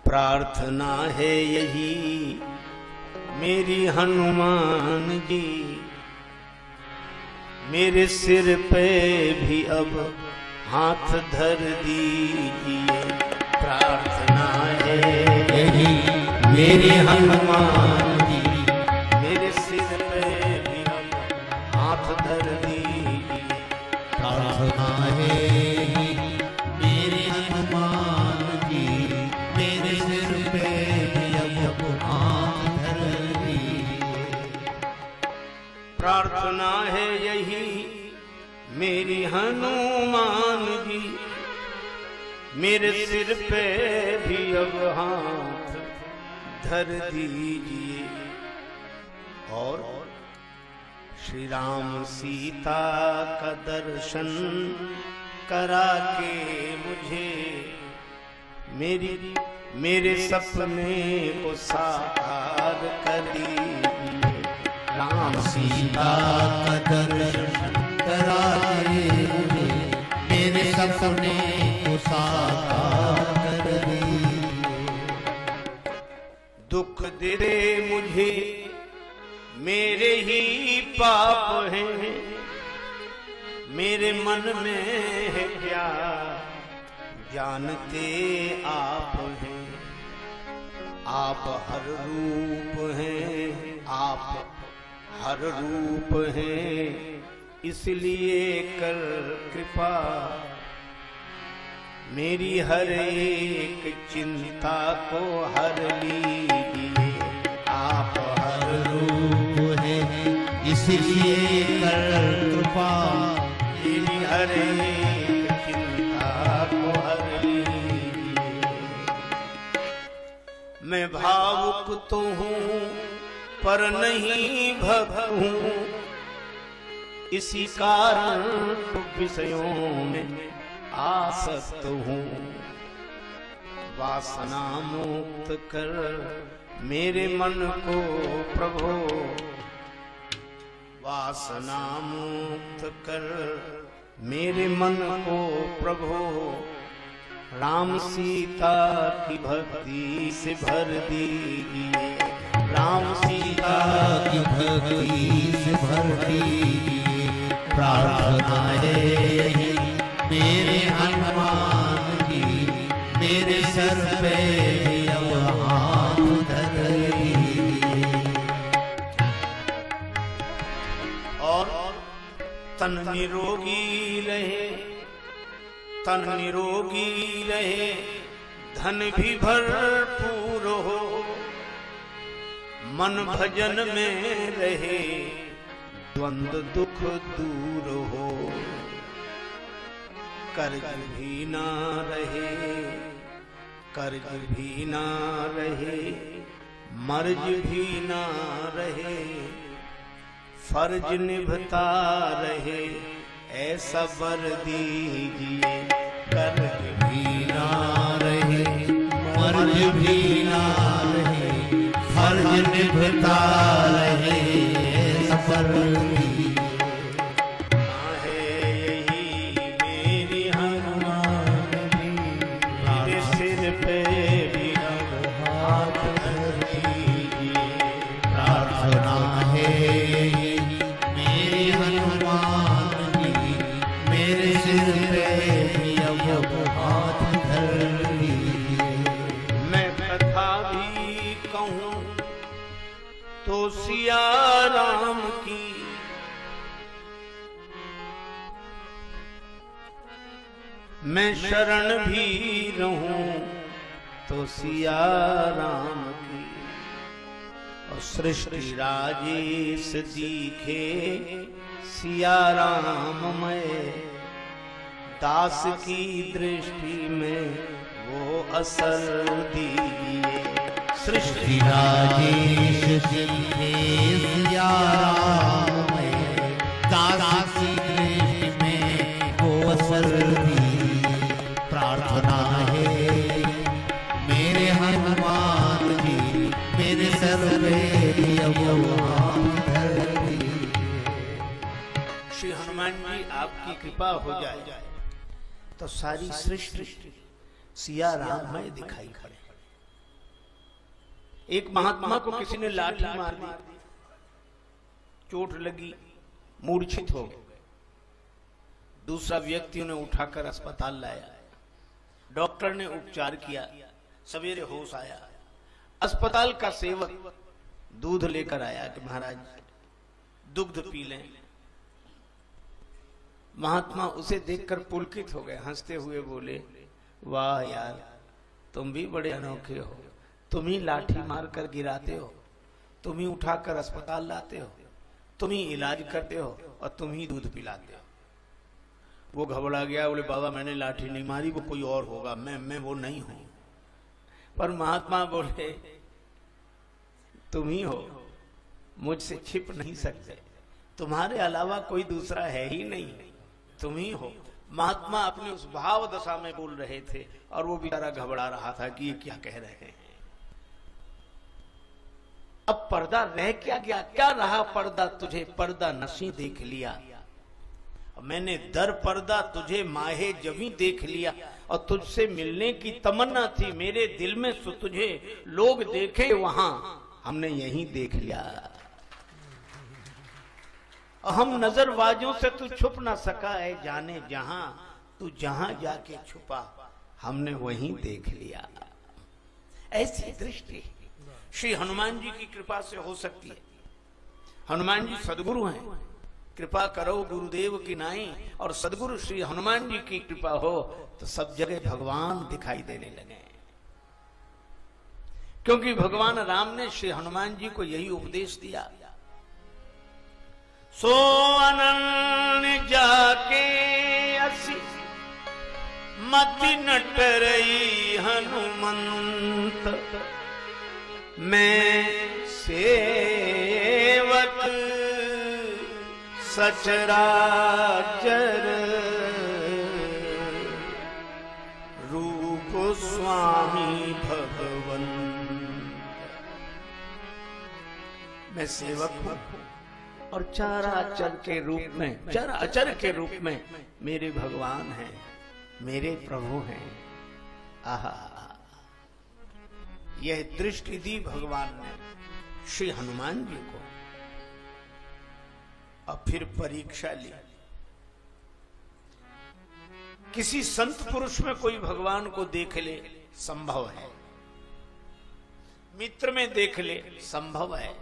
प्रार्थना है यही मेरी हनुमान जी, मेरे सिर पे भी अब हाथ धर दीजिए। प्रार्थना है यही मेरे हनुमान जी, मेरे सिर पे भी अब हाथ धर दीजिए। प्रार्थना है यही मेरे हनुमान जी, मेरे सिर पे भी अब हाथ धर दीजिए। प्रार्थना है यही मेरी हनुमान जी, मेरे सिर पे भी अब हाथ धर दीजिए। और श्री राम सीता का दर्शन करा के मुझे मेरे सपने को साकार कर दीजिए। राम सीता का दर्शन करा के मुझे मेरे सपने को साकार कर दीजिए। दुख दे मुझे मेरे ही पाप हैं, मेरे मन में है क्या जानते आप हैं। आप हर रूप हैं, आप हर रूप हैं, इसलिए कर कृपा मेरी हर एक चिंता को हर लीजिए। आप हर रूप है इसलिए कर कृपा मेरी हर एक चिंता को हर लीजिए। मैं भावुक तो हूँ पर नहीं भक्त हूँ, इसी कारण विषयों में आसक्त हूँ। वासना मुक्त कर मेरे मन को प्रभो, वासना मुक्त कर मेरे मन को प्रभो, राम सीता की भक्ति से भर दीजिए। राम सीता की भक्ति से भर दीजिए। प्रार्थना है यही मेरे हनुमान जी, मेरे सर पे अब हाथ धर दीजिए। और तन निरोगी रहे, तन निरोगी रहे, धन भी भरपूर हो, मन भजन में रहे, द्वंद्व दुख दूर हो। कर्ज भी ना रहे, कर्ज भी ना रहे, मर्ज भी ना रहे, फर्ज निभता रहे, ऐसा वर दीजिए। कर्ज भी ना रहे, मर्ज भी ना रहे, फर्ज निभता रहे, सफर सिया राम की, मैं शरण भी रहूं तो सिया राम की। और सृष्टि राजेश दिखे सिया राम में, दास की दृष्टि में वो असर दीजिए। सृष्टि राजेश दिखे सिया राम में, दास की दृष्टि में वो असर दीजिए। प्रार्थना है मेरे हनुमान जी, मेरे सर पे अब हाथ धर दीजिए। श्री हनुमान जी आपकी कृपा हो जाए तो सारी सृष्टि सिया राम में दिखाई पड़े। एक महात्मा को किसी ने लाठी मार दी, चोट लगी, मूर्छित हो गए। दूसरा व्यक्ति उन्हें उठाकर अस्पताल लाया, डॉक्टर ने उपचार किया, सवेरे होश आया। अस्पताल का सेवक दूध लेकर आया कि महाराज दुग्ध पी लें। महात्मा उसे देखकर पुलकित हो गए, हंसते हुए बोले, वाह यार, तुम भी बड़े अनोखे हो, तुम ही लाठी मारकर गिराते हो, तुम ही उठाकर अस्पताल लाते हो, तुम ही इलाज करते हो और तुम ही दूध पिलाते हो। वो घबरा गया, बोले बाबा मैंने लाठी नहीं मारी, वो कोई और होगा, मैं वो नहीं हूं। पर महात्मा बोले तुम ही हो, मुझसे छिप नहीं सकते, तुम्हारे अलावा कोई दूसरा है ही नहीं, तुम ही हो। महात्मा अपनी उस भाव दशा में बोल रहे थे और वो बेचारा घबरा रहा था कि ये क्या कह रहे हैं। अब पर्दा रह क्या गया, क्या रहा पर्दा, तुझे पर्दा नशी देख लिया, मैंने दर पर्दा तुझे माहे जभी देख लिया, और तुझसे मिलने की तमन्ना थी मेरे दिल में, सो तुझे लोग देखे वहां, हमने यहीं देख लिया। हम नजरबाजों से तू छुप ना सका है जाने जहां, तू जहां जाके छुपा हमने वहीं देख लिया। ऐसी दृष्टि श्री हनुमान जी की कृपा से हो सकती है। हनुमान जी सदगुरु हैं, कृपा करो गुरुदेव की नाई, और सदगुरु श्री हनुमान जी की कृपा हो तो सब जगह भगवान दिखाई देने लगे। क्योंकि भगवान राम ने श्री हनुमान जी को यही उपदेश दिया, सो अनन्य जाके असी मति नटरई हनुमंत, मैं सेवक सचराचर रूप स्वामी भगवन। मैं सेवक हूं और चराचर के रूप में, चर अचर के रूप में मेरे भगवान हैं, मेरे प्रभु हैं। आहा, यह दृष्टि दी भगवान ने श्री हनुमान जी को, और फिर परीक्षा ली। किसी संत पुरुष में कोई भगवान को देख ले संभव है, मित्र में देख ले संभव है,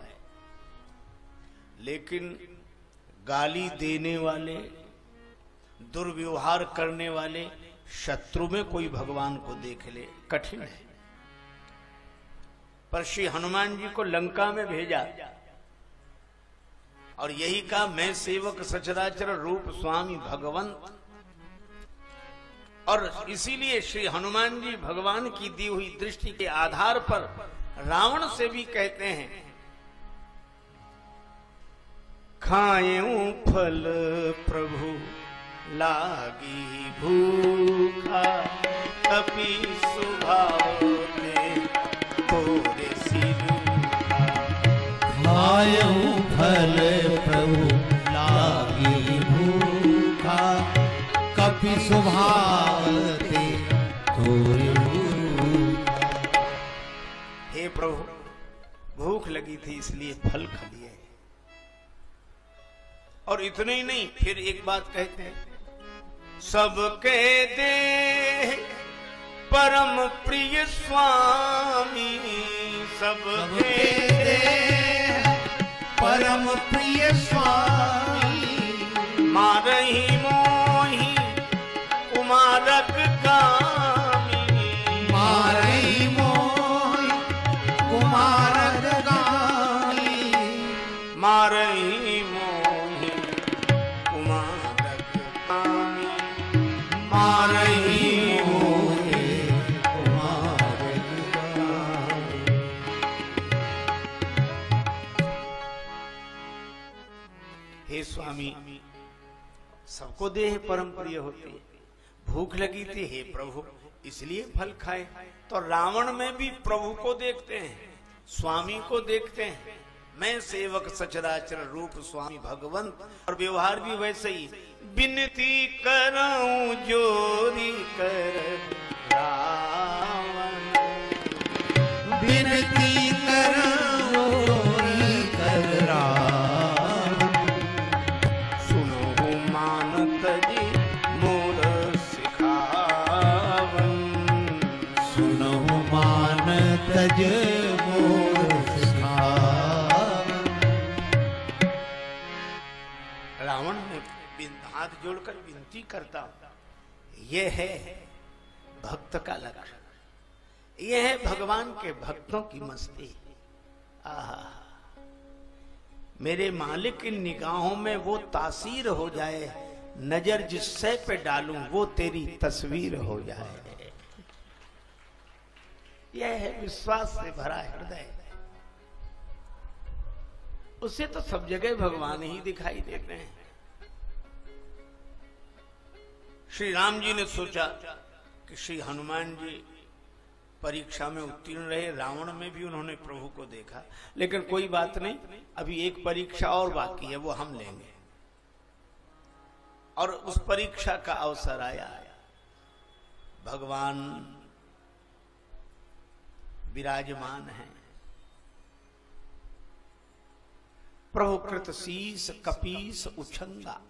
लेकिन गाली देने वाले, दुर्व्यवहार करने वाले शत्रु में कोई भगवान को देख ले कठिन है। पर श्री हनुमान जी को लंका में भेजा और यही कहा, मैं सेवक सचराचर रूप स्वामी भगवंत। और इसीलिए श्री हनुमान जी भगवान की दी हुई दृष्टि के आधार पर रावण से भी कहते हैं, खाएं फल प्रभु लागी भूखा, कपि सुभाव ते तोरे सिर। खाएं फल प्रभु लागी भूखा, कपि सुभाव ते तोरे। हे प्रभु, भूख लगी थी इसलिए फल खा लिए। और इतने ही नहीं, फिर एक बात कहते हैं, सबके दे परम प्रिय स्वामी, सबके दे परम प्रिय स्वामी, मारही मोही कुमारक गामी, मारही मोही कुमारक गामी, मारही मारही मोहे कुमारक गामी। हे स्वामी, सबको देह परम प्रिय होती है, भूख लगी थी हे प्रभु इसलिए फल खाए। तो रावण में भी प्रभु को देखते हैं, स्वामी को देखते हैं, मैं सेवक सचराचर रूप स्वामी भगवंत। और व्यवहार भी वैसे ही, विनती करूं जोरी कर रावण, विनती कर तज मोर सिखावन। रावण ने हाथ जोड़कर विनती करता, यह है भक्त का लक्षण, यह है भगवान के भक्तों की मस्ती। आहा, मेरे मालिक की निगाहों में वो तासीर हो जाए, नजर जिससे पे डालूं वो तेरी तस्वीर हो जाए। यह है विश्वास से भरा हृदय। उसे तो सब जगह भगवान ही दिखाई देते हैं। श्री राम जी ने सोचा कि श्री हनुमान जी परीक्षा में उत्तीर्ण रहे, रावण में भी उन्होंने प्रभु को देखा, लेकिन कोई बात नहीं, अभी एक परीक्षा और बाकी है, वो हम लेंगे। और उस परीक्षा का अवसर आया। भगवान विराजमान है, प्रभु कृत शीस कपीस उछंगा।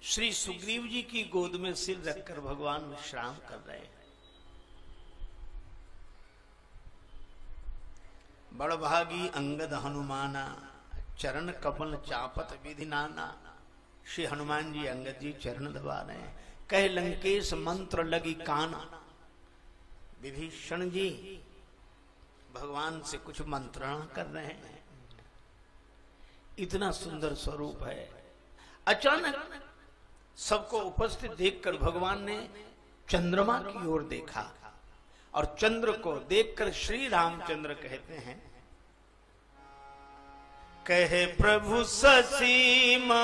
श्री सुग्रीव जी की गोद में सिर रखकर भगवान विश्राम कर रहे हैं। बड़भागी अंगद हनुमाना, चरण कमल चापत विधि नाना। श्री हनुमान जी अंगद जी चरण दबा रहे हैं। कह लंकेश मंत्र लगी काना। विभीषण जी भगवान से कुछ मंत्रणा कर रहे हैं। इतना सुंदर स्वरूप है। अचानक सबको उपस्थित देखकर भगवान ने चंद्रमा की ओर देखा और चंद्र को देखकर श्री रामचंद्र कहते हैं, कहे प्रभु ससीमा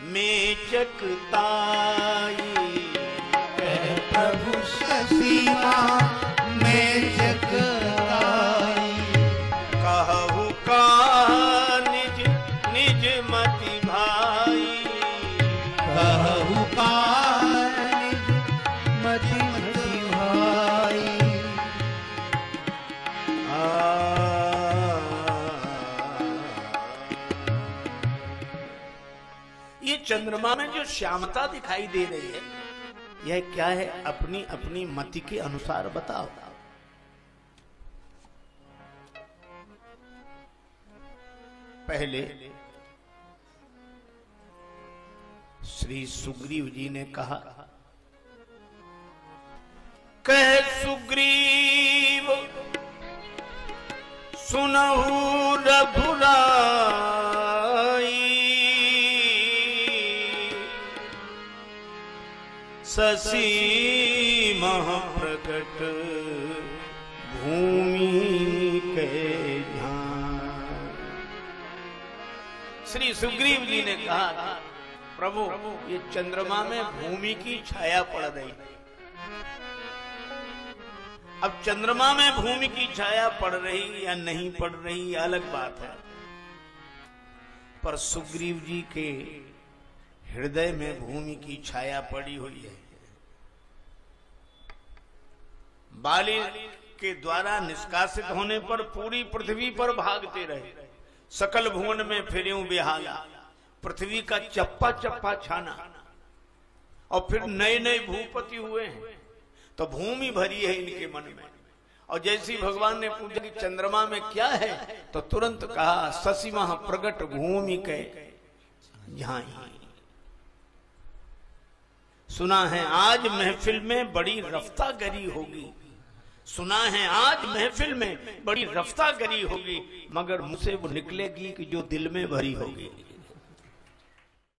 में चकताई। कहे प्रभु ससीमा में चकताई। कहु का निज निज मति भाई। कहु का निज मति भाई। ये चंद्रमा में जो श्यामता दिखाई दे रही है, यह क्या है? अपनी अपनी मति के अनुसार बताओ। पहले श्री सुग्रीव जी ने कहा, कह सुग्रीव सुनहु रघुराई। शशि मह प्रकट भूमि के ध्यान। श्री सुग्रीव जी ने कहा, प्रभु ये चंद्रमा में भूमि की छाया पड़ रही। अब चंद्रमा में भूमि की छाया पड़ रही या नहीं पड़ रही अलग बात है, पर सुग्रीव जी के हृदय में भूमि की छाया पड़ी हुई है। बाली के द्वारा निष्कासित होने पर पूरी पृथ्वी पर भागते रहे, सकल भुवन में फिरें बेहाला, पृथ्वी का चप्पा चप्पा छाना, और फिर नए नए भूपति हुए हैं, तो भूमि भरी है इनके मन में। और जैसी भगवान ने पूछा कि चंद्रमा में क्या है, तो तुरंत कहा शशि मह प्रगट भूमि के झाई। सुना है आज महफिल में बड़ी रफ्तागरी होगी, सुना है आज महफिल में बड़ी रफ्तागरी होगी, मगर मुझसे वो निकलेगी कि जो दिल में भरी होगी।